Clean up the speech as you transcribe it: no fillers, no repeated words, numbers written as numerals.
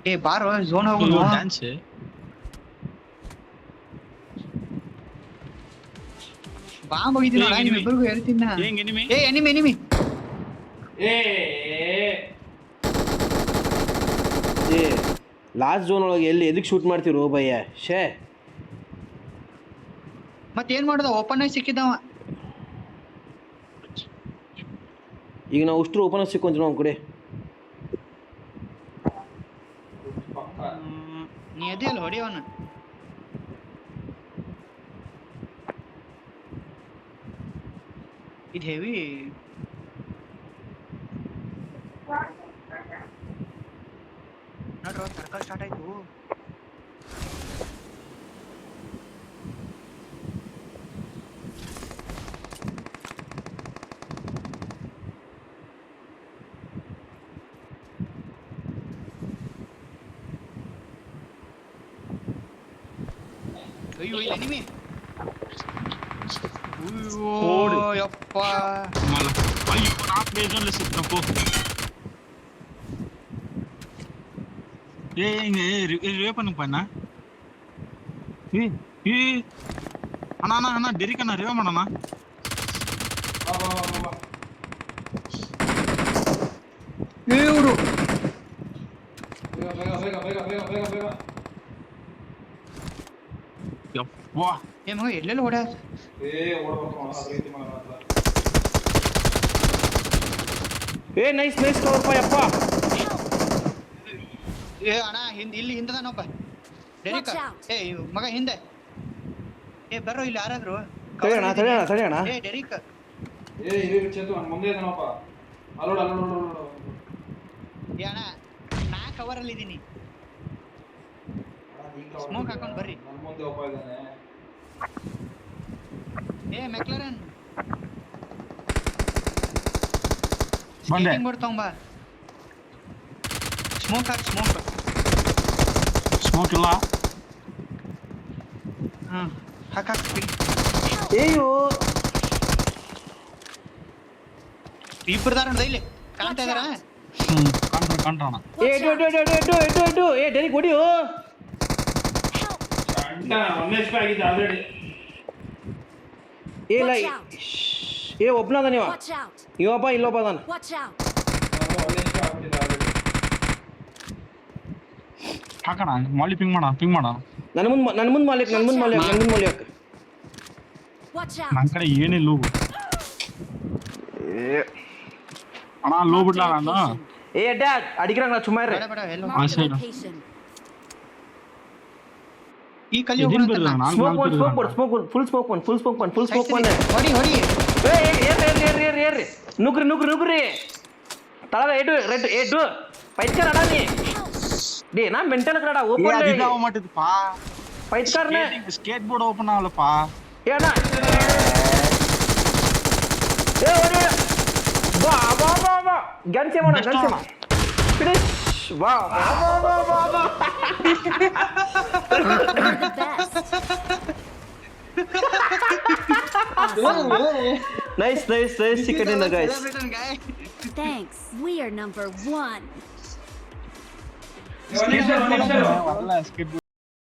ಏ ಬಾರೋ ಝೋನ್ ಹೋಗೋಣ ಡ್ಯಾನ್ಸ್ ಬಾಂಬ್ ಹೋಗಿದ್ದೀನಿ ನೋಡ ನಿಮ್ಮಿಬ್ಬರಿಗೂ ಹೇಳ್ತೀನಿ ನಾ ಹೆಂಗ್ ಎನಿಮಿ ಏ ಎನಿಮಿ ಏ ಲಾಸ್ಟ್ ಝೋನ್ ಒಳಗೆ ಎಲ್ಲಿ ಎದಕ್ಕೆ ಶೂಟ್ ಮಾಡ್ತಿರೋ ಭಯ್ಯ ಶೇ ಮತ್ತೇನ್ ಮಾಡೋದ ಓಪನ್ ಆಗಿ ಸಿಕ್ಕಿದವ ಈಗ ನಾವು ಅಷ್ಟು ಓಪನ್ ಆಗಿ ಸಿಕ್ಕೊಂತೀವಿ ನಾವು ಕಡೆ ನೀ ಅದೇ ಅಲ್ಲ ಹೊಡಿಯವನ ಇದು ಹೆವಿ ನೋಡ್ರ ಸರ್ಕಲ್ ಸ್ಟಾರ್ಟ್ ಆಯ್ತು ಅಯ್ಯೋ ಇಲ್ಲ ಎನಿಮಿ ಅಯ್ಯೋ ಯಪ್ಪ ಅಯ್ಯೋ ನಾ ಪ್ಲೇ ಝೋನ್ ಸಿಕ್ತಪ್ಪ ರೇಪನ್ ಪನ್ನ ಅಣ್ಣ ಡೆರಿಕನ್ನ ರೇವ ಮಾಡೋಣ ಇವ್ರು ಯಪ್ಪಾ ಏ ಮಗ ಎಲ್ಲೆಲ್ಲ ಹೊಡ್ಯ ಏ ನೈಸ್ ಕವರ್ಪ ಯಪ್ಪ ಏ ಅಣ್ಣ ಇಲ್ಲಿ ಹಿಂದದಾನೊಬ್ಬ ಡೆರಿಕ ಏ ಮಗ ಹಿಂದೆ ಏ ಬರ್ರೋ ಇಲ್ಲಿ ಯಾರಾದ್ರು ತಡೆಯೋಣ ಏ ಡೆರಿಕ ಏ ಅಣ್ಣ ನಾ ಕವರ್ ಅಲ್ಲಿ ಇದೀನಿ ಸ್ಮೋಕ್ ಹಾಕೊಂಡ್ ಬರ್ರಿ ಏ ಮೆಕ್ಲರನ್ ಬಂದೆ ಬಿಡ್ತಾವ ಸ್ಮೋಕ್ ಹಾಕ್ ಸ್ಮೋಕ್ ಇಲ್ಲ ಹಾಕ್ ಏಯೋ ಇಬ್ಬರದಾರ ಇಲ್ಲಿ ಕಾಣ್ತಾ ಇದಾರ ಕಂಡ್ರಣ ಎಡು ಏ ಡೆರಿಕ್ ಹೊಡಿಯೋ ಏ ಏ ಒಬ್ನದ ನೀವ ಇವಪ್ಪ ಇಲ್ಲೊಬ್ಬ ಅದಾನ ಹಾಕೋಣ ಮಾಲಿ ಪಿಂಗ್ ಮಾಡೋಣ ನನ್ನ ಮುಂದ್ ಮಾಲಿಕ್ ನನ್ ಕಡೆ ಏನಿಲ್ಲ ಅಣ್ಣ ಲೋ ಬಿಡ್ಲ ನಾನು ಏ ಡ್ಯಾಡ್ ಅಡಿಗ್ರಾಗ ನಾ ಸುಮ್ಮ ಇರ್ರಿ ಬೇಡ ಎಲ್ಲ ಆ ಸೈಡ್ ಈ ಕಲಿ ಫುಲ್ ಸ್ಮೋಕ್ ಹೊಡಿ ಏರ್ರಿ ನುಗ್ರಿ ತಳಗ ಎಡು ಪೈತ್ಕರ್ ಅಡ ನೀ ಡೇ ನಾ ಮೆಂಟಲ್ ಕಡ ಓಪನ್ ಮಾಡಿದ್ಪಾ ಪೈತ್ಕರ್ನೆ ಸ್ಕೇಟ್ ಬೋರ್ಡ್ ಓಪನ್ ಆಗಲ್ಲಪ್ಪ ಏನ ಏ ಓಡಿ ಬಾ ಗನ್ಸೆ ಮಾಡೋಣ ಫಿನಿಶ್ ವಾ Nice, second in the guys. Thanks. We are number 1. Skate